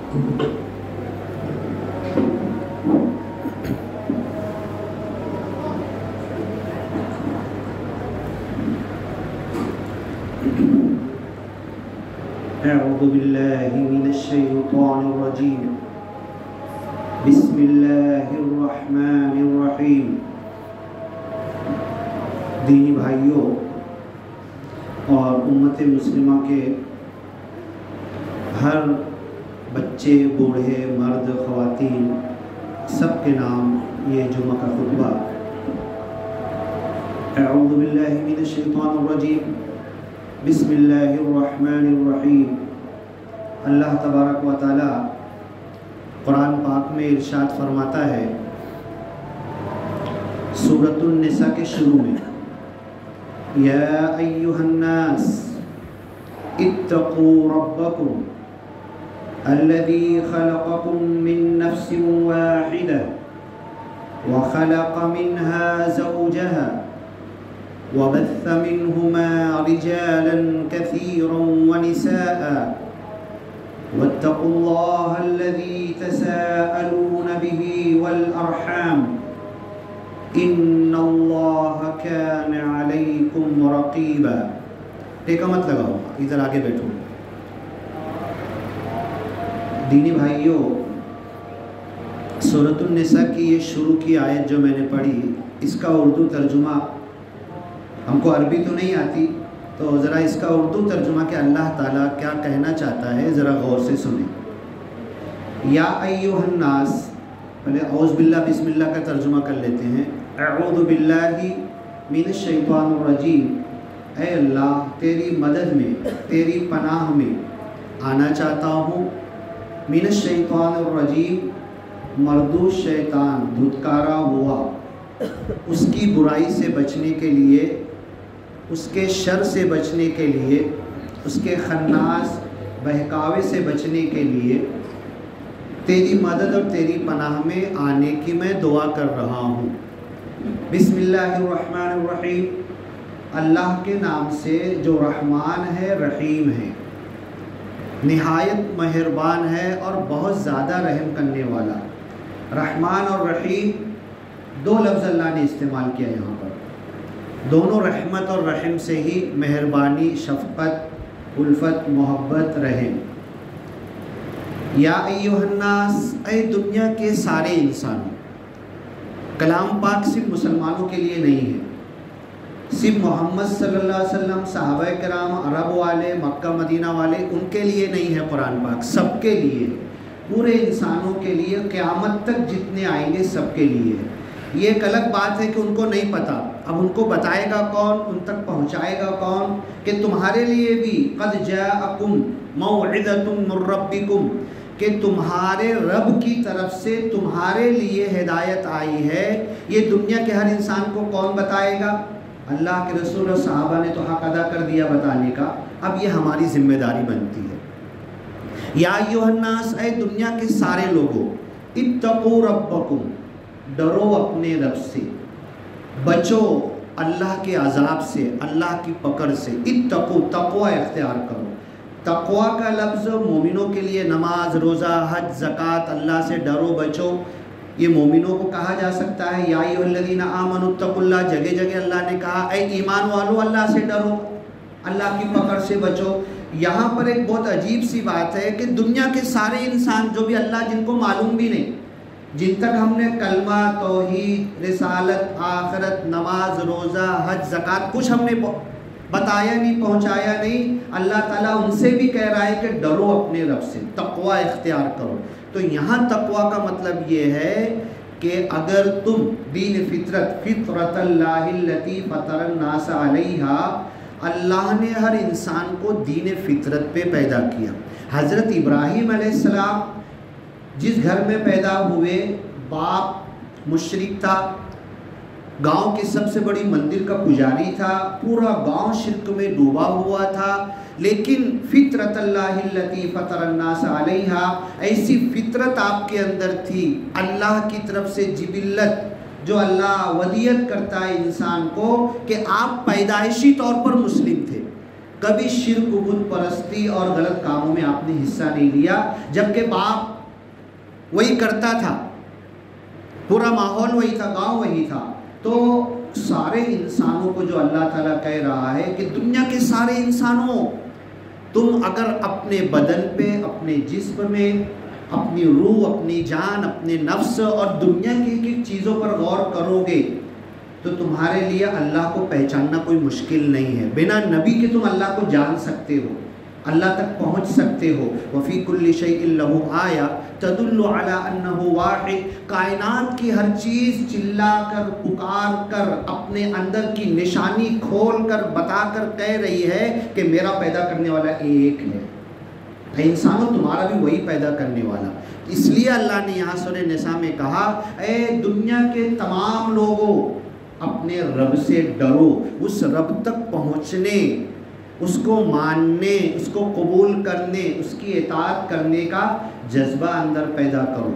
اعوذ باللہ من الشیطان الرجیم بسم اللہ الرحمن الرحیم۔ دینی بھائیوں اور امت مسلمہ کے ہر بچے، بوڑھے، مرد، خواتین سب کے نام یہ جمعہ کا خطبہ۔ اعوذ باللہ من الشیطان الرجیم بسم اللہ الرحمن الرحیم۔ اللہ تبارک و تعالی قرآن پاک میں ارشاد فرماتا ہے سورۃ النساء کے شروع میں، یا ایھا الناس اتقوا ربکم الذی خلقکم من نفس واحدہ وخلق منها زوجها وبث منهما رجالا كثيرا ونساء واتقوا الله الذي تساءلون به والأرحام ان الله كان عليكم رقيبا۔ ٹیکا مت لگاؤ، ادھر آگے بیٹھو۔ دینی بھائیوں، سورۃ النساء کی یہ شروع کی آیت جو میں نے پڑھی، اس کا اردو ترجمہ، ہم کو عربی تو نہیں آتی تو ذرا اس کا اردو ترجمہ کہ اللہ تعالیٰ کیا کہنا چاہتا ہے ذرا غور سے سنیں۔ یا ایھا الناس، پہلے اعوذ باللہ بسم اللہ کا ترجمہ کر لیتے ہیں۔ اعوذ باللہ من الشیطان الرجیم، اے اللہ تیری مدد میں، تیری پناہ میں آنا چاہتا ہوں۔ من الشیطان الرجیم، مردود شیطان، دھتکارا ہوا، اس کی برائی سے بچنے کے لیے، اس کے شر سے بچنے کے لیے، اس کے خناس بہکاوے سے بچنے کے لیے تیری مدد اور تیری پناہ میں آنے کی میں دعا کر رہا ہوں۔ بسم اللہ الرحمن الرحیم، اللہ کے نام سے جو رحمان ہے، رحیم ہے، نہایت مہربان ہے اور بہت زیادہ رحم کرنے والا۔ رحمان اور رحیم دو لفظ اللہ نے استعمال کیا یہاں پر، دونوں رحمت اور رحم سے ہی مہربانی، شفقت، الفت، محبت، رحم۔ یا ایھا الناس، اے دنیا کے سارے انسانوں۔ کلام پاک صرف مسلمانوں کے لیے نہیں ہے، صرف محمد صلی اللہ علیہ وسلم، صحابہ کرام، عرب والے، مکہ مدینہ والے، ان کے لیے نہیں ہے قرآن پاک، سب کے لیے، پورے انسانوں کے لیے، قیامت تک جتنے آئیں گے سب کے لیے۔ یہ ایک الگ بات ہے کہ ان کو نہیں پتہ، اب ان کو بتائے گا کون، ان تک پہنچائے گا کون، کہ تمہارے لیے بھی قد جاءکم موعظۃ من ربکم، کہ تمہارے رب کی طرف سے تمہارے لیے ہدایت آئی ہے۔ یہ دنیا کے ہر انسان کو کون بتائے گا؟ اللہ کے رسول اور صحابہ نے تو حق ادا کر دیا بتانے کا، اب یہ ہماری ذمہ داری بنتی ہے۔ یا ایھا الناس، اے دنیا کے سارے لوگوں، اتقوا ربکم، ڈرو اپنے رب سے، بچو اللہ کے عذاب سے، اللہ کی پکڑ سے۔ اتقوا، تقوی اختیار کرو۔ تقوی کا لفظ مومنوں کے لیے نماز، روزہ، حج، زکوٰۃ، اللہ سے ڈرو بچو، یہ مومنوں کو کہا جا سکتا ہے۔ یا ایھا الذین آمنوا اتقوا اللہ، جگہ جگہ اللہ نے کہا اے ایمان والو اللہ سے ڈرو، اللہ کی پکڑ سے بچو۔ یہاں پر ایک بہت عجیب سی بات ہے کہ دنیا کے سارے انسان جو بھی اللہ جن کو معلوم بھی نہیں، جن تک ہم نے کلمہ، توحید، رسالت، آخرت، نماز، روزہ، حج، زکوٰۃ کچھ ہم نے بتایا نہیں، پہنچایا نہیں، اللہ تعالیٰ ان سے بھی کہہ رہا ہے کہ ڈرو اپنے رب سے، تقوی اختیار کرو۔ تو یہاں تقوی کا مطلب یہ ہے کہ اگر تم دین فطرت، فطرت اللہ التی فطر الناس علیہا، اللہ نے ہر انسان کو دین فطرت پہ پیدا کیا۔ حضرت ابراہیم علیہ السلام جس گھر میں پیدا ہوئے، باپ مشرک تھا، گاؤں کی سب سے بڑی مندر کا پجاری تھا، پورا گاؤں شرک میں ڈوبا ہوا تھا، لیکن فطرت اللہ التی فطر الناس علیہا، ایسی فطرت آپ کے اندر تھی، اللہ کی طرف سے جبلت جو اللہ ودیت کرتا ہے انسان کو، کہ آپ پیدائشی طور پر مسلم تھے، کبھی شرک بت پرستی اور غلط کاموں میں آپ نے حصہ نہیں لیا، جبکہ باپ وہی کرتا تھا، پورا ماحول وہی تھا، گاؤں وہی تھا۔ تو سارے انسانوں کو جو اللہ تعالیٰ کہہ رہا ہے کہ دنیا کے سارے انسانوں، تم اگر اپنے بدن پہ، اپنے جسم میں، اپنی روح، اپنی جان، اپنے نفس اور دنیا کی ایک چیزوں پر غور کرو گے تو تمہارے لیے اللہ کو پہچاننا کوئی مشکل نہیں ہے۔ بنا نبی کے تم اللہ کو جان سکتے ہو، اللہ تک پہنچ سکتے ہو۔ وَفِي كُلِّ شَيْءٍ لَهُ آیَةٌ تَدُلُّ عَلَىٰ أَنَّهُ وَاحِدٌ، کائنات کی ہر چیز چلا کر، پکار کر، اپنے اندر کی نشانی کھول کر، بتا کر کہہ رہی ہے کہ میرا پیدا کرنے والا ایک ہے۔ انسانوں تمہارا بھی وہی پیدا کرنے والا۔ اس لیے اللہ نے یہاں سورہ نساء میں کہا، اے دنیا کے تمام لوگوں، اپنے رب سے ڈرو، اس رب تک پہنچنے، اس کو ماننے، اس کو قبول کرنے، اس کی اطاعت کرنے کا جذبہ اندر پیدا کرو۔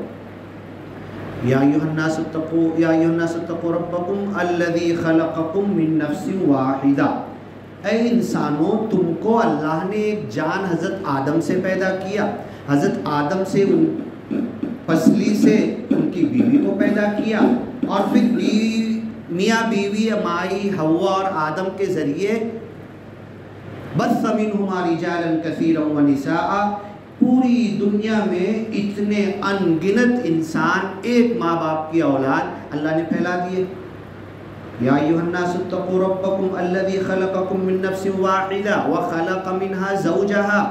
یا ایھا الناس اتقوا ربکم الذی خلقکم من نفس واحدہ، اے انسانوں، تم کو اللہ نے ایک جان حضرت آدم سے پیدا کیا، حضرت آدم سے پسلی سے ان کی بیوی کو پیدا کیا، اور پھر میاں بیوی مائی حوا اور آدم کے ذریعے بث منہما رجالا کثیرا ونساء، پوری دنیا میں اتنے ان گنت انسان، ایک ماں باپ کی اولاد اللہ نے پھیلا دیے۔ یا ایھا الناس اتقوا ربکم الذی خلقکم من نفس واحدہ وخلق منها زوجہا،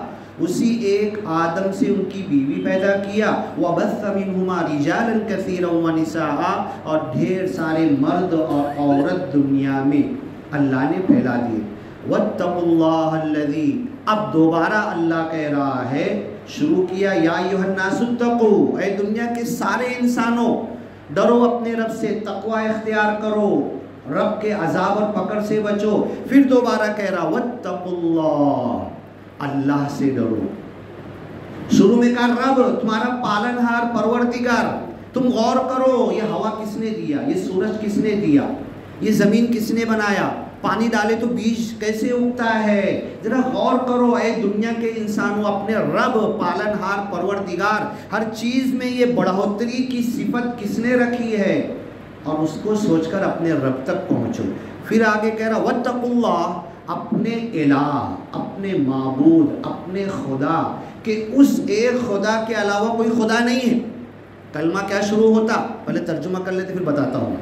اسی ایک آدم سے ان کی بیوی پیدا کیا، وَبَثَّ مِنْهُمَا رِجَالًا كَثِيرًا وَنِسَاءً، اور ڈھیر سارے مرد اور عورت دنیا میں اللہ نے پھیلا دیے۔ وَاتَّقُوا اللَّهَ الَّذِي، اب دوبارہ اللہ کہہ رہا ہے، شروع کیا یا ایھا الناس اتقوا، اے دنیا کے سارے انسانوں ڈرو اپنے رب سے، تقوی اختیار کرو، رب کے عذاب اور پکڑ سے بچو۔ پھر دوبارہ کہہ رہا وَاتَّقُوا اللَّهَ، اللہ سے ڈرو۔ شروع میں کہا رب، تمہارا پالنہار، پروردگار، تم غور کرو، یہ ہوا کس نے دیا، یہ سورج کس نے دیا، یہ زمین کس نے بنایا، پانی ڈالے تو بیج کیسے اگتا ہے، ذرا غور کرو اے دنیا کے انسانوں، اپنے رب پالنہار پروردگار، ہر چیز میں یہ بڑھوتری کی صفت کس نے رکھی ہے، اور اس کو سوچ کر اپنے رب تک پہنچو۔ پھر آگے کہہ رہا وَاتَّقُوا اللَّهَ، اپنے الہ، اپنے معبود، اپنے خدا، کہ اس ایک خدا کے علاوہ کوئی خدا نہیں ہے۔ کلمہ کیا شروع ہوتا، پہلے ترجمہ کر لیتے پھر بتاتا ہوں۔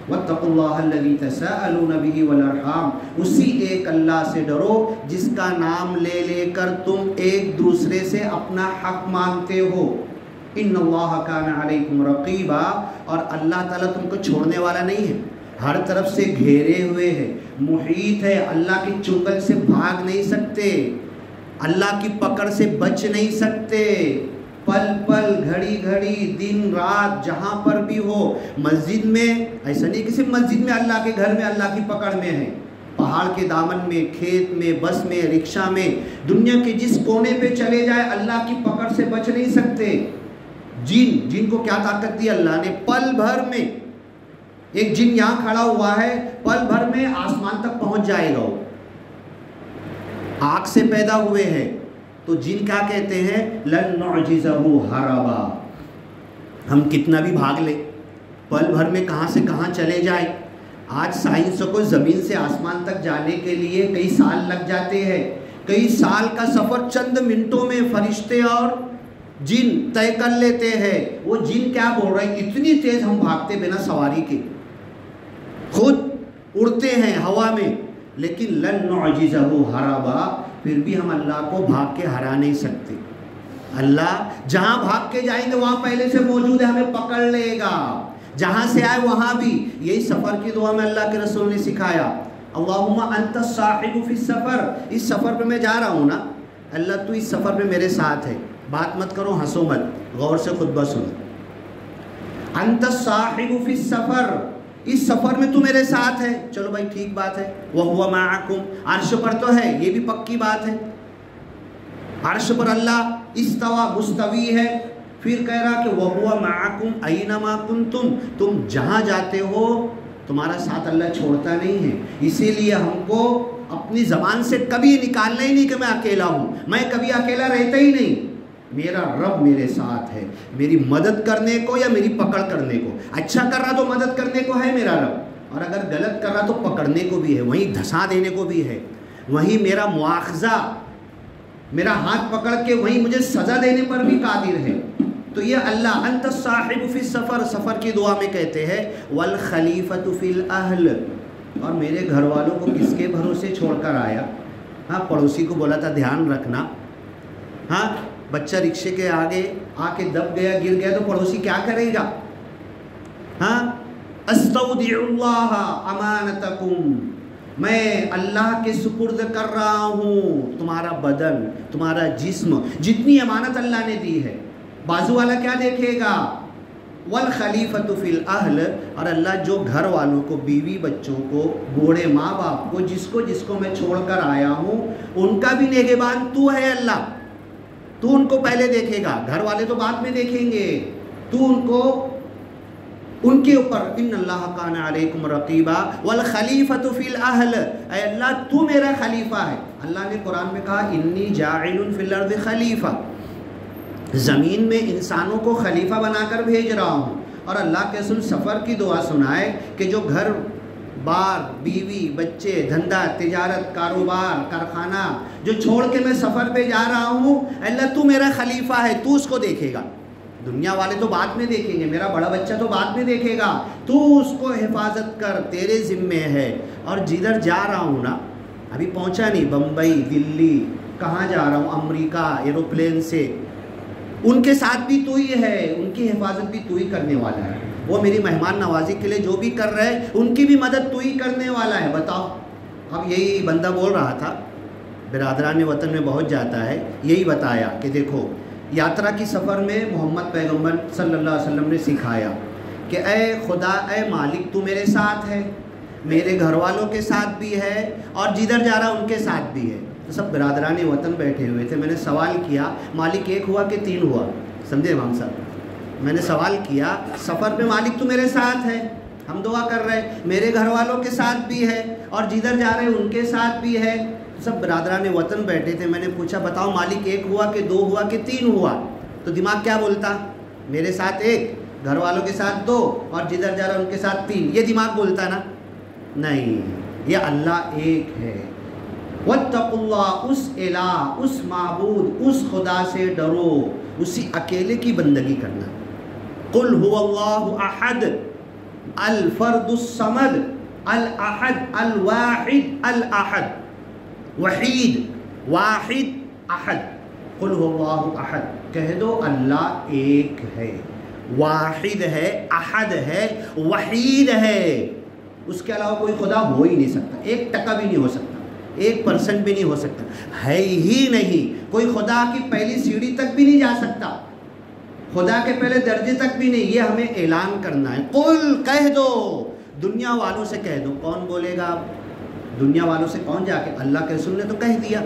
وَاتَّقُوا اللَّهَ الَّذِي تَسَاءَلُونَ بِهِ وَالْأَرْحَامَ، اسی ایک اللہ سے ڈرو جس کا نام لے لے کر تم ایک دوسرے سے اپنا حق مانگتے ہو۔ إِنَّ اللَّهَ كَانَ عَلَيْكُمْ رَقِيبًا، اور اللہ تعالیٰ تم کو چھوڑنے والا نہیں ہے، ہر طرف سے گھیرے ہوئے ہے، محیط ہے، اللہ کی چنگل سے بھاگ نہیں سکتے، اللہ کی پکڑ سے بچ نہیں سکتے، پل پل، گھڑی گھڑی، دن رات، جہاں پر بھی ہو۔ مسجد میں ایسا نہیں کہ صرف مسجد میں، اللہ کے گھر میں اللہ کی پکڑ میں ہے، پہاڑ کے دامن میں، کھیت میں، بس میں، رکشہ میں، دنیا کے جس کونے پہ چلے جائے اللہ کی پکڑ سے بچ نہیں سکتے۔ جن کو کیا طاقت دی اللہ نے، پل بھر میں، ایک جن یہاں کھڑا ہوا ہے، پل بھر میں آسمان تک پہنچ جائے گا۔ آگ سے پیدا ہوئے ہیں تو جن کیا کہتے ہیں، لن نعجزہ ہربا، ہم کتنا بھی بھاگ لیں، پل بھر میں کہاں سے کہاں چلے جائیں۔ آج سائنس کو زمین سے آسمان تک جانے کے لیے کئی سال لگ جاتے ہیں، کئی سال کا سفر چند منٹوں میں فرشتے اور جن طے کر لیتے ہیں۔ وہ جن کیا بول رہے ہیں، اتنی تیز ہم بھاگتے بنا سواری کے، خود اڑتے ہیں ہوا میں، لیکن لن نعجزہ ہربا، پھر بھی ہم اللہ کو بھاگ کے ہرا نہیں سکتے۔ اللہ جہاں بھاگ کے جائیں گے وہاں پہلے سے موجود ہے، ہمیں پکڑ لے گا، جہاں سے آئے وہاں بھی۔ یہی سفر کی دعا میں اللہ کے رسول نے سکھایا، اللہم انت الصاحب فی السفر، اس سفر پہ میں جا رہا ہوں نا، اللہ تو اس سفر پہ میرے ساتھ ہے، بات مت کرو، ہنسو مت، غور سے خطبہ سنو۔ انت الصاحب فی السفر، اس سفر میں تو میرے ساتھ ہے، چلو بھائی ٹھیک بات ہے۔ وَهُوَ مَعَكُمْ، عرش پر تو ہے، یہ بھی پکی بات ہے، عرش پر اللہ استوا، مستوی ہے۔ پھر کہہ رہا کہ وَهُوَ مَعَكُمْ أَيْنَمَا كُنْتُمْ، تم جہاں جاتے ہو تمہارا ساتھ اللہ چھوڑتا نہیں ہے۔ اسی لیے ہم کو اپنی زبان سے کبھی نکالنا ہی نہیں کہ میں اکیلا ہوں، میں کبھی اکیلا رہتا ہی نہیں، میرا رب میرے ساتھ ہے، میری مدد کرنے کو یا میری پکڑ کرنے کو۔ اچھا کر رہا تو مدد کرنے کو ہے میرا رب، اور اگر غلط کر رہا تو پکڑنے کو بھی ہے، وہیں دھسا دینے کو بھی ہے، وہیں میرا مواخذہ، میرا ہاتھ پکڑ کے وہیں مجھے سزا دینے پر بھی قادر ہے۔ تو یہ اللہ انت الصاحب فی السفر، سفر کی دعا میں کہتے ہیں والخلیفۃ فی الاہل، اور میرے گھر والوں کو کس کے بھروسے چھوڑ کر آیا؟ ہاں، پڑوسی کو بولا تھا دھیان رکھنا، ہاں بچہ رکشے کے آگے آ کے دب گیا، گر گیا تو پڑوسی کیا کرے گا؟ ہاں، استودع اللہ امانتکم، میں اللہ کے سپرد کر رہا ہوں تمہارا بدن، تمہارا جسم، جتنی امانت اللہ نے دی ہے۔ بازو والا کیا دیکھے گا؟ والخلیفۃ فی الاہل، اور اللہ جو گھر والوں کو، بیوی بچوں کو، بوڑھے ماں باپ کو، جس کو میں چھوڑ کر آیا ہوں، ان کا بھی نگہبان تو ہے اللہ، تو ان کو پہلے دیکھے گا، گھر والے تو بعد میں دیکھیں گے، تو ان کو، ان کے اوپر ان اللہ کان علیکم رقیبا والخلیفۃ فی الاہل، اے اللہ تو میرا خلیفہ ہے۔ اللہ نے قرآن میں کہا انی جاعل فی الارض خلیفہ، زمین میں انسانوں کو خلیفہ بنا کر بھیج رہا ہوں۔ اور اللہ کے رسول سفر کی دعا سنائے کہ جو گھر بار، بیوی، بچے، دھندا، تجارت، کاروبار، کارخانہ جو چھوڑ کے میں سفر پہ جا رہا ہوں، اللہ تو میرا خلیفہ ہے، تو اس کو دیکھے گا، دنیا والے تو بعد میں دیکھیں گے، میرا بڑا بچہ تو بعد میں دیکھے گا، تو اس کو حفاظت کر، تیرے ذمے ہے۔ اور جدھر جا رہا ہوں نا، ابھی پہنچا نہیں، بمبئی، دلی، کہاں جا رہا ہوں، امریکہ، ایروپلین سے، ان کے ساتھ بھی تو ہی ہے، ان کی حفاظت بھی تو ہی کرنے والا ہے، وہ میری مہمان نوازی کے لیے جو بھی کر رہے ہیں ان کی بھی مدد تو ہی کرنے والا ہے۔ بتاؤ، اب یہی بندہ بول رہا تھا، برادران وطن میں بہت جاتا ہے، یہی بتایا کہ دیکھو یاترا کی سفر میں محمد پیغمبر صلی اللہ علیہ وسلم نے سکھایا کہ اے خدا، اے مالک، تو میرے ساتھ ہے، میرے گھر والوں کے ساتھ بھی ہے، اور جدھر جا رہا ان کے ساتھ بھی ہے۔ تو سب برادران وطن بیٹھے ہوئے تھے، میں نے سوال کیا مالک ایک ہوا کہ تین ہوا؟ سمجھے امام صاحب، میں نے سوال کیا سفر پہ مالک تو میرے ساتھ ہے، ہم دعا کر رہے، میرے گھر والوں کے ساتھ بھی ہے، اور جدھر جا رہے ان کے ساتھ بھی ہے۔ سب برادران وطن بیٹھے تھے، میں نے پوچھا بتاؤ مالک ایک ہوا کہ دو ہوا کہ تین ہوا؟ تو دماغ کیا بولتا؟ میرے ساتھ ایک، گھر والوں کے ساتھ دو، اور جدھر جا رہا ان کے ساتھ تین، یہ دماغ بولتا نا؟ نہیں، یہ اللہ ایک ہے۔ واتقوا اللہ، اس الہ، اس معبود، اس خدا سے ڈرو، اسی اکیلے کی بندگی کرنا۔ قل هو اللہ احد الفرد الصمد الاحد الواحد الاحد، وحید، واحد، احد۔ قل هو اللہ احد، کہہ دو اللہ ایک ہے، واحد ہے، احد ہے، وحید ہے، اس کے علاوہ کوئی خدا ہو ہی نہیں سکتا، 1% بھی نہیں ہو سکتا، 1% بھی نہیں ہو سکتا، ہے ہی نہیں، کوئی خدا کی پہلی سیڑھی تک بھی نہیں جا سکتا، خدا کے پہلے درجے تک بھی نہیں۔ یہ ہمیں اعلان کرنا ہے، قل، کہہ دو، دنیا والوں سے کہہ دو۔ کون بولے گا اب؟ دنیا والوں سے کون جا کے؟ اللہ کے رسول نے تو کہہ دیا،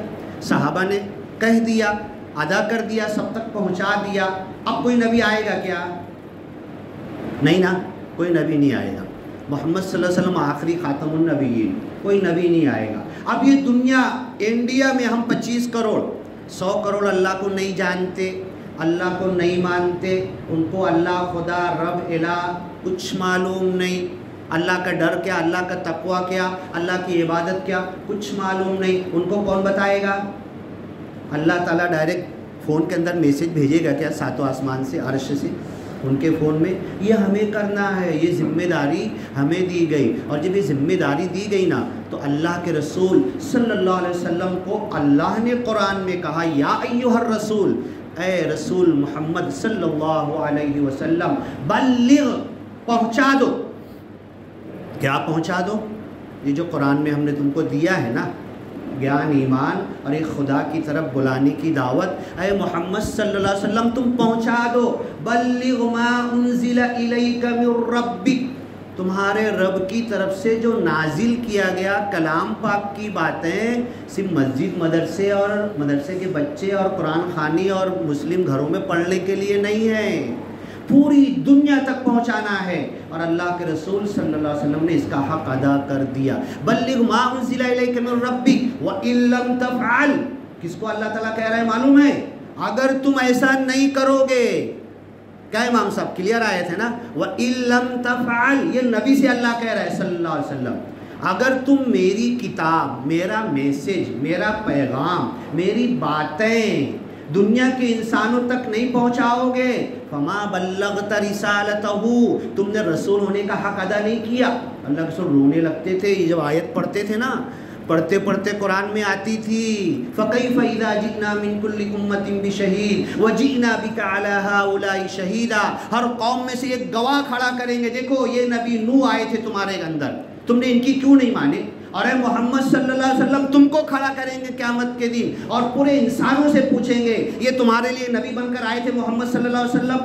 صحابہ نے کہہ دیا، ادا کر دیا، سب تک پہنچا دیا۔ اب کوئی نبی آئے گا کیا؟ نہیں نا، کوئی نبی نہیں آئے گا۔ محمد صلی اللہ علیہ وسلم آخری خاتم النبیین، کوئی نبی نہیں آئے گا۔ اب یہ دنیا، انڈیا میں ہم 25 کروڑ، 100 کروڑ اللہ کو نہیں جانتے، اللہ کو نہیں مانتے، ان کو اللہ، خدا، رب، الہ کچھ معلوم نہیں، اللہ کا ڈر کیا، اللہ کا تقوی کیا، اللہ کی عبادت کیا، کچھ معلوم نہیں۔ ان کو کون بتائے گا؟ اللہ تعالیٰ ڈائریکٹ فون کے اندر میسج بھیجے گا کیا؟ ساتوں آسمان سے، عرش سے، ان کے فون میں؟ یہ ہمیں کرنا ہے، یہ ذمہ داری ہمیں دی گئی۔ اور جب یہ ذمہ داری دی گئی نا، تو اللہ کے رسول صلی اللہ علیہ وسلم کو اللہ نے قرآن میں کہا یا ایھا الرسول، اے رسول محمد صلی اللہ علیہ وسلم، بلغ، پہنچا دو۔ کیا پہنچا دو؟ یہ جو قرآن میں ہم نے تم کو دیا ہے نا، گیان، ایمان اور ایک خدا کی طرف بلانے کی دعوت، اے محمد صلی اللہ علیہ وسلم تم پہنچا دو۔ بلغ ما انزل الیک من ربک، تمہارے رب کی طرف سے جو نازل کیا گیا کلام پاک کی باتیں صرف مسجد، مدرسے اور مدرسے کے بچے اور قرآن خوانی اور مسلم گھروں میں پڑھنے کے لیے نہیں ہیں، پوری دنیا تک پہنچانا ہے، اور اللہ کے رسول صلی اللہ علیہ وسلم نے اس کا حق ادا کر دیا۔ بلغ ما انزل الیک من ربک وان لم تفعل، کس کو اللہ تعالیٰ کہہ رہا ہے معلوم ہے؟ اگر تم ایسا نہیں کرو گے، کیا امام صاحب کلیئر آئے تھے نا، وان لم تفعل، یہ نبی سے اللہ کہہ رہا ہے صلی اللہ علیہ وسلم، اگر تم میری کتاب، میرا میسج، میرا پیغام، میری باتیں دنیا کے انسانوں تک نہیں پہنچاؤ گے، فما بلغت رسالتہ، تم نے رسول ہونے کا حق ادا نہیں کیا۔ اللہ کے رسول رونے لگتے تھے، یہ جب آیت پڑھتے تھے نا، پڑھتے پڑھتے قرآن میں آتی تھی فَكَيْفَ إِذَا جِئْنَا مِن كُلِّ أُمَّةٍ بِشَهِيدٍ وَجِئْنَا بِكَ عَلَى هَؤُلَاءِ شَهِيدًا، ہر قوم میں سے ایک گواہ کھڑا کریں گے، دیکھو یہ نبی نوح آئے تھے تمہارے اندر، تم نے ان کی کیوں نہیں مانے، اور اے محمد صلی اللہ علیہ وسلم تم کو کھڑا کریں گے قیامت کے دن، اور پورے انسانوں سے پوچھیں گے یہ تمہارے لیے نبی بن کر آئے تھے محمد صلی اللہ علیہ وسلم،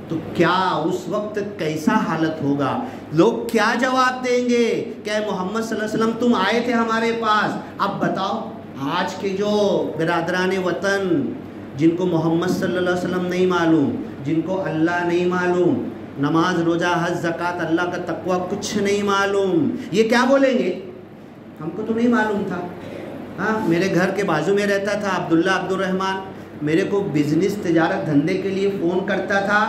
تو کیا اس وقت کیسا حالت ہوگا، لوگ کیا جواب دیں گے کہ اے محمد صلی اللہ علیہ وسلم تم آئے تھے ہمارے پاس۔ اب بتاؤ آج کے جو برادران وطن جن کو محمد صلی اللہ علیہ وسلم نہیں معلوم، جن کو اللہ نہیں معلوم، نماز روزہ حج زکوٰۃ اللہ کا تقوی کچھ نہیں معلوم، یہ کیا بولیں گے؟ ہم کو تو نہیں معلوم تھا، ہاں میرے گھر کے بازو میں رہتا تھا عبداللہ عبد الرحمن، میرے کو بزنس تجارت دھندے کے لیے فون کرتا تھا،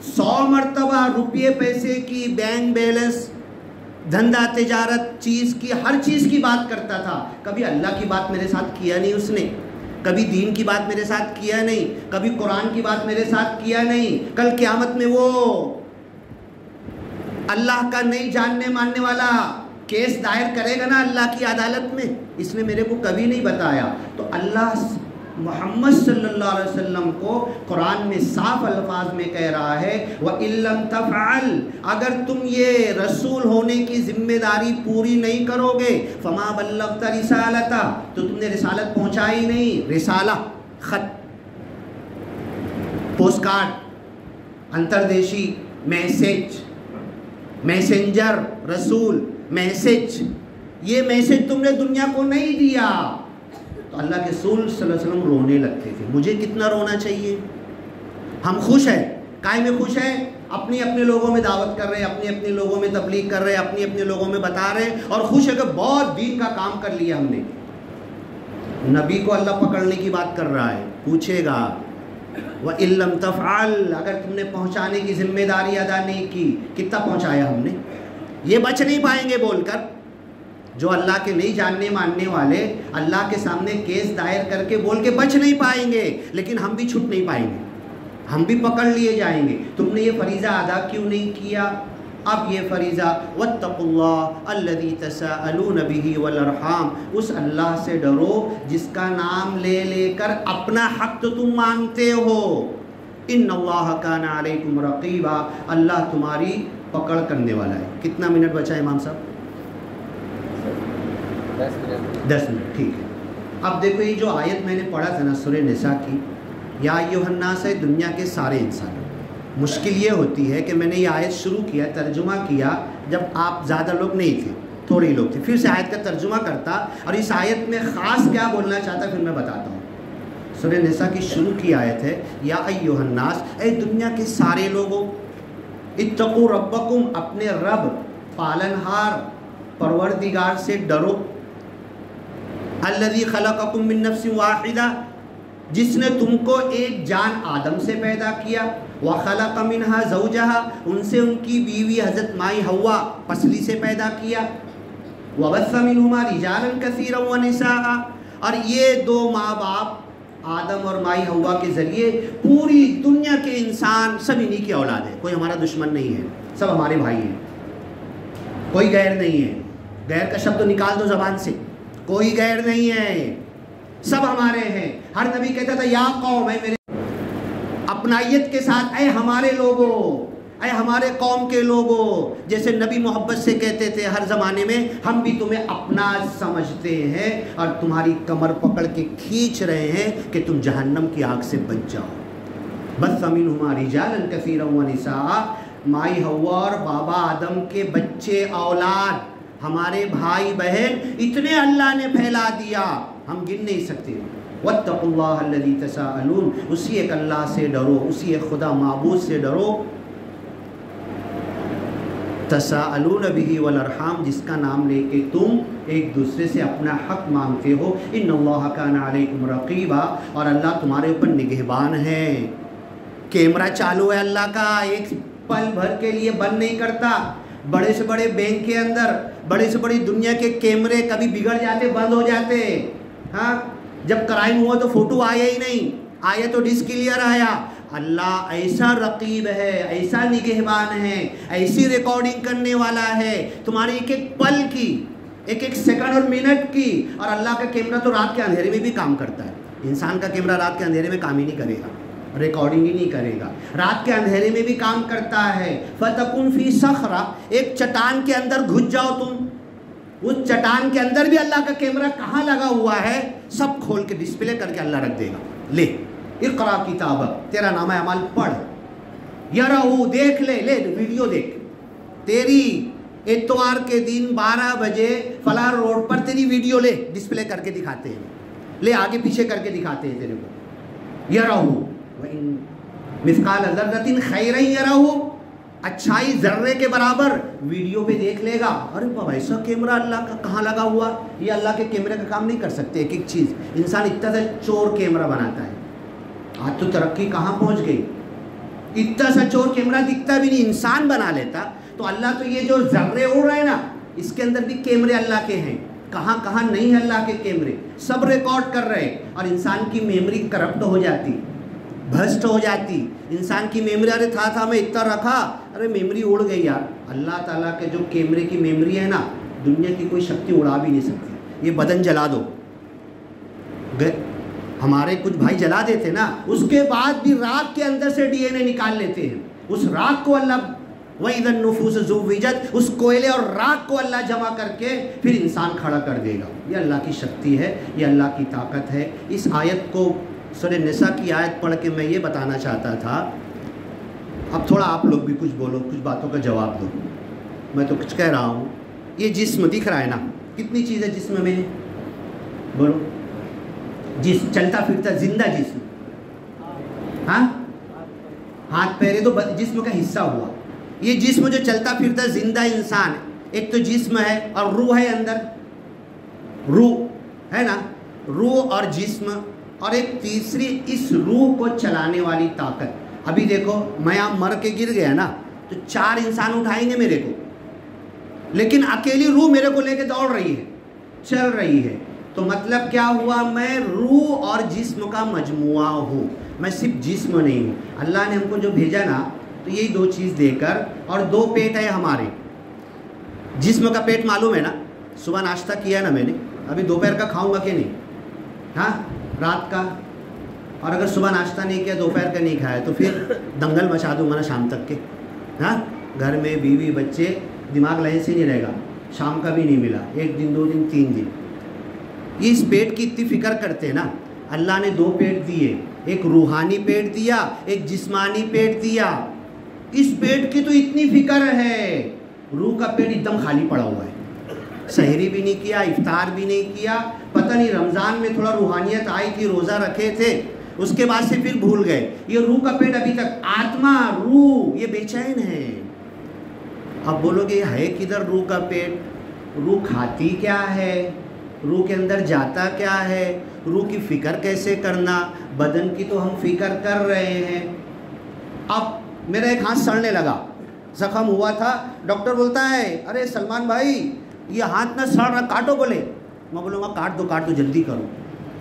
100 مرتبہ روپیے پیسے کی، بینک بیلنس، دھندا تجارت چیز کی، ہر چیز کی بات کرتا تھا، کبھی اللہ کی بات میرے ساتھ کیا نہیں اس نے، کبھی دین کی بات میرے ساتھ کیا نہیں، کبھی قرآن کی بات میرے ساتھ کیا نہیں۔ کل قیامت میں وہ اللہ کا نہیں جاننے ماننے والا کیس دائر کرے گا نا اللہ کی عدالت میں، اس نے میرے کو کبھی نہیں بتایا۔ تو اللہ محمد صلی اللہ علیہ وسلم کو قرآن میں صاف الفاظ میں کہہ رہا ہے وَإِن لَمْ تَفْعَلْ، اگر تم یہ رسول ہونے کی ذمہ داری پوری نہیں کرو گے، فَمَا بَلَّغْتَ رِسَالَتَهُ، تو تم نے رسالت پہنچائی نہیں، رسالہ خط، پوسٹ کارڈ، انتردیشی میسج، میسنجر، رسول، میسج، یہ میسج تم نے دنیا کو نہیں دیا۔ تو اللہ کے رسول صلی اللہ علیہ وسلم رونے لگتے تھے۔ مجھے کتنا رونا چاہیے؟ ہم خوش ہیں، کائے میں خوش ہیں، اپنے اپنے لوگوں میں دعوت کر رہے ہیں، اپنے اپنے لوگوں میں تبلیغ کر رہے ہیں، اپنے اپنے لوگوں میں بتا رہے ہیں، اور خوش ہے کہ بہت دین کا کام کر لیا ہم نے۔ نبی کو اللہ پکڑنے کی بات کر رہا ہے، پوچھے گا وَإِن لَمْ تَفْعَلْ، اگر تم نے پہنچانے کی ذمہ داری ادا نہیں کی، کتنا پہنچایا ہم نے؟ یہ بچ نہیں پائیں گے بول کر، جو اللہ کے نہیں جاننے ماننے والے اللہ کے سامنے کیس دائر کر کے بول کے بچ نہیں پائیں گے، لیکن ہم بھی چھٹ نہیں پائیں گے، ہم بھی پکڑ لیے جائیں گے۔ تم نے یہ فریضہ ادا کیوں نہیں کیا؟ اب یہ فریضہ وَاتَّقُوا اللَّهَ الَّذِي تَسَاءَلُونَ بِهِ وَالْأَرْحَامَ، اس اللہ سے ڈرو جس کا نام لے لے کر اپنا حق تو تم مانگتے ہو۔ إِنَّ اللَّهَ كَانَ عَلَيْكُمْ رَقِيبًا، اللہ تمہاری پکڑ کرنے والا ہے۔ کتنا منٹ بچا ہے امام صاحب؟ 10 منٹ، ٹھیک ہے۔ اب دیکھو یہ جو آیت میں نے پڑھا تھا نا سورہ نساء کی، یا ایھا الناس ہے دنیا کے سارے انسان، مشکل یہ ہوتی ہے کہ میں نے یہ آیت شروع کیا، ترجمہ کیا جب آپ زیادہ لوگ نہیں تھے، تھوڑے ہی لوگ تھے، پھر سے آیت کا ترجمہ کرتا اور اس آیت میں خاص کیا بولنا چاہتا پھر میں بتاتا ہوں۔ سورہ نساء کی شروع کی آیت ہے یا ایھا الناس، اے دنیا کے سارے لوگوں، اتقوا ربکم، اپنے رب پالنہار پروردگار سے ڈرو، الذی خلقکم من نفس واحدہ، جس نے تم کو ایک جان آدم سے پیدا کیا، وخلق منہا زوجہا، ان سے ان کی بیوی حضرت مائی حوا پسلی سے پیدا کیا، وبث منہما رجالا کثیرا ونساء، اور یہ دو ماں باپ آدم اور مائی حوا کے ذریعے پوری دنیا کے انسان سب انہی کی اولاد ہے، کوئی ہمارا دشمن نہیں ہے، سب ہمارے بھائی ہیں، کوئی غیر نہیں ہے، غیر کا شبد نکال دو زبان سے، کوئی غیر نہیں ہے، سب ہمارے ہیں۔ ہر نبی کہتا تھا یا قوم، ہے میرے اپنائیت کے ساتھ، اے ہمارے لوگوں، اے ہمارے قوم کے لوگوں، جیسے نبی محبت سے کہتے تھے ہر زمانے میں، ہم بھی تمہیں اپنا سمجھتے ہیں اور تمہاری کمر پکڑ کے کھینچ رہے ہیں کہ تم جہنم کی آگ سے بچ جاؤ۔ بث منہما رجالا کثیرا ونساء، مائی حوا اور بابا آدم کے بچے اولاد، ہمارے بھائی بہن اتنے اللہ نے پھیلا دیا، ہم گن نہیں سکتے۔ واتقوا اللہ الذی تساءلون، اسی ایک اللہ سے ڈرو، اسی ایک خدا معبود سے ڈرو، تساءلون بہ والارحام، جس کا نام لے کے تم ایک دوسرے سے اپنا حق مانگتے ہو، ان اللہ کان علیکم رقیبا، اور اللہ تمہارے اوپر نگہبان ہے۔ کیمرہ چالو ہے اللہ کا، ایک پل بھر کے لیے بند نہیں کرتا۔ بڑے سے بڑے بینک کے اندر، بڑے سے بڑی دنیا کے کیمرے کبھی بگڑ جاتے، بند ہو جاتے، ہاں جب کرائم ہوا تو فوٹو آیا ہی نہیں، آیا تو ڈس کلیئر آیا۔ اللہ ایسا رقیب ہے، ایسا نگہبان ہے، ایسی ریکارڈنگ کرنے والا ہے تمہاری ایک ایک پل کی، ایک ایک سیکنڈ اور منٹ کی۔ اور اللہ کا کیمرہ تو رات کے اندھیرے میں بھی کام کرتا ہے، انسان کا کیمرہ رات کے اندھیرے میں کام ہی نہیں کرے گا، ریکارڈنگ ہی نہیں کرے گا، رات کے اندھیرے میں بھی کام کرتا ہے۔ فَتَكُنْ فِي صَخْرَةٍ، ایک چٹان کے اندر گھس جاؤ تم، اس چٹان کے اندر بھی اللہ کا کیمرہ کہاں لگا ہوا ہے، سب کھول کے ڈسپلے کر کے اللہ رکھ دے گا۔ لے اقرا کتابک، تیرا نامہ اعمال پڑھ، یرہو دیکھ لے، لے ویڈیو دیکھ، تیری اتوار کے دن 12 بجے فلاں روڈ پر تیری ویڈیو لے، ڈسپلے کر کے دکھاتے ہیں، لے آگے پیچھے کر کے دکھاتے ہیں تیرے کو۔ یرہو وَإِن مثقال ذرۃ خیرا یرہو، اچھائی ذرے کے برابر ویڈیو پہ دیکھ لے گا۔ ارے بابا ایسا کیمرہ اللہ کا کہاں لگا ہوا، یہ اللہ کے کیمرے کا کام نہیں کر سکتے۔ ایک ایک چیز انسان اتنا سا چور کیمرہ بناتا ہے، آج تو ترقی کہاں پہنچ گئی، اتنا سا چور کیمرہ دکھتا بھی نہیں، انسان بنا لیتا۔ تو اللہ تو یہ جو ذرے اڑ رہے ہیں نا، اس کے اندر بھی کیمرے اللہ کے ہیں، کہاں کہاں نہیں ہے اللہ کے کیمرے، سب ریکارڈ کر رہے۔ اور انسان کی میموری کرپٹ ہو جاتی، بھسٹ ہو جاتی، انسان کی میموری، ارے تھا میں اتنا رکھا، ارے میموری اڑ گئی یار۔ اللہ تعالیٰ کے جو کیمرے کی میموری ہے نا، دنیا کی کوئی شکتی اڑا بھی نہیں سکتی۔ یہ بدن جلا دو، ہمارے کچھ بھائی جلا دیتے نا، اس کے بعد بھی راکھ کے اندر سے ڈی این اے نکال لیتے ہیں، اس راکھ کو اللہ وَإِذَا النُّفُوسُ زُوِّجَتْ، اس کوئلے اور راکھ کو اللہ جمع کر کے پھر انسان کھڑا کر دے گا۔ یہ اللہ کی شکتی ہے، یہ اللہ کی طاقت ہے۔ اس آیت کو سورہ نساء کی آیت پڑھ کے میں یہ بتانا چاہتا تھا، اب تھوڑا آپ لوگ بھی کچھ بولو، کچھ باتوں کا جواب دو، میں تو کچھ کہہ رہا ہوں۔ یہ جسم دکھ رہا ہے نا، کتنی چیز ہے جسم میں، بولو، جسم چلتا پھرتا زندہ جسم، ہاں ہاتھ پیر تو جسم کا حصہ ہوا۔ یہ جسم جو چلتا پھرتا زندہ انسان، ایک تو جسم ہے اور روح ہے اندر، روح ہے نا، روح اور جسم، اور ایک تیسری اس روح کو چلانے والی طاقت۔ ابھی دیکھو میں یہاں مر کے گر گیا نا، تو 4 انسان اٹھائیں گے میرے کو، لیکن اکیلی روح میرے کو لے کے دوڑ رہی ہے، چل رہی ہے۔ تو مطلب کیا ہوا، میں روح اور جسم کا مجموعہ ہوں، میں صرف جسم نہیں ہوں۔ اللہ نے ہم کو جو بھیجا نا، تو یہی 2 چیز دے کر، اور 2 پیٹ ہے ہمارے۔ جسم کا پیٹ معلوم ہے نا، صبح ناشتہ کیا نا میں نے، ابھی دوپہر کا کھاؤں گا کہ نہیں، ہاں رات کا، اور اگر صبح ناشتہ نہیں کیا، دوپہر کا نہیں کھایا، تو پھر دنگل مچا دوں گا نا شام تک کے، ہاں گھر میں بیوی بچے، دماغ لائن سے نہیں رہے گا، شام کا بھی نہیں ملا، 1 دن 2 دن 3 دن۔ اس پیٹ کی اتنی فکر کرتے ہیں نا، اللہ نے 2 پیٹ دیے، ایک روحانی پیٹ دیا، ایک جسمانی پیٹ دیا۔ اس پیٹ کی تو اتنی فکر ہے، روح کا پیٹ ایک دم خالی پڑا ہوا ہے، سحری بھی نہیں کیا، افطار بھی نہیں کیا، پتہ نہیں رمضان میں تھوڑا روحانیت آئی تھی، روزہ رکھے تھے، اس کے بعد سے پھر بھول گئے۔ یہ روح کا پیٹ ابھی تک، آتما روح یہ بے چین ہے۔ اب بولو گے ہے کدھر روح کا پیٹ، روح کھاتی کیا ہے، روح کے اندر جاتا کیا ہے، روح کی فکر کیسے کرنا، بدن کی تو ہم فکر کر رہے ہیں۔ اب میرا ایک ہاتھ سڑنے لگا، زخم ہوا تھا، ڈاکٹر بولتا ہے ارے سلمان بھائی یہ ہاتھ نہ سڑ رہا، کاٹو، بولے میں بولوں گا کاٹ دو جلدی کرو،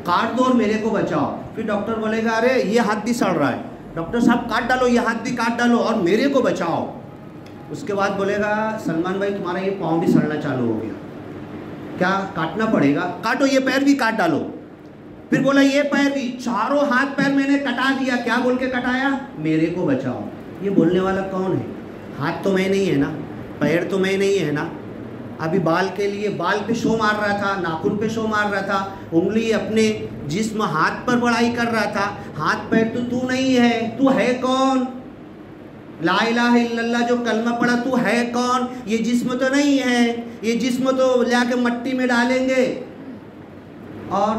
کاٹ دو اور میرے کو بچاؤ۔ پھر ڈاکٹر بولے گا ارے یہ ہاتھ بھی سڑ رہا ہے، ڈاکٹر صاحب کاٹ ڈالو، یہ ہاتھ بھی کاٹ ڈالو اور میرے کو بچاؤ۔ اس کے بعد بولے گا سلمان بھائی تمہارا یہ پاؤں بھی سڑنا چالو ہو گیا، کیا کاٹنا پڑے گا، کاٹو یہ پیر بھی کاٹ ڈالو۔ پھر بولا یہ پیر بھی، چاروں ہاتھ پیر میں نے کٹا دیا، کیا بول کے کٹایا، میرے کو بچاؤ۔ یہ بولنے والا کون ہے، ہاتھ تو میں نہیں ہے نا، پیر تو میں نہیں ہے نا۔ ابھی بال کے لیے بال پہ شو مار رہا تھا، ناخن پہ شو مار رہا تھا، انگلی اپنے جسم ہاتھ پر بڑائی کر رہا تھا، ہاتھ پیر تو نہیں ہے، تو ہے کون، لا الہ الا اللہ جو کلمہ پڑھا تو ہے کون، یہ جسم تو نہیں ہے، یہ جسم تو لے کے مٹی میں ڈالیں گے اور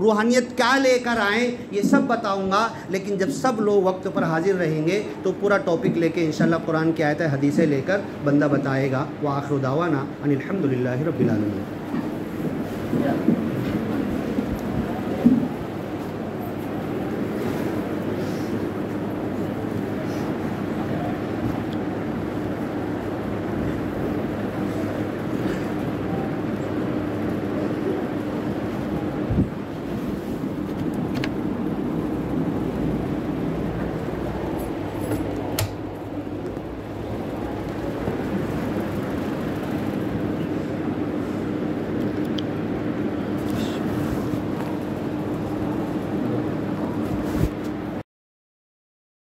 روحانیت کیا لے کر آئیں یہ سب بتاؤں گا، لیکن جب سب لوگ وقت پر حاضر رہیں گے تو پورا ٹاپک لے کے انشاءاللہ قرآن کی آیت حدیثیں لے کر بندہ بتائے گا۔ وآخر دعوانا ان الحمد للہ رب العالمین۔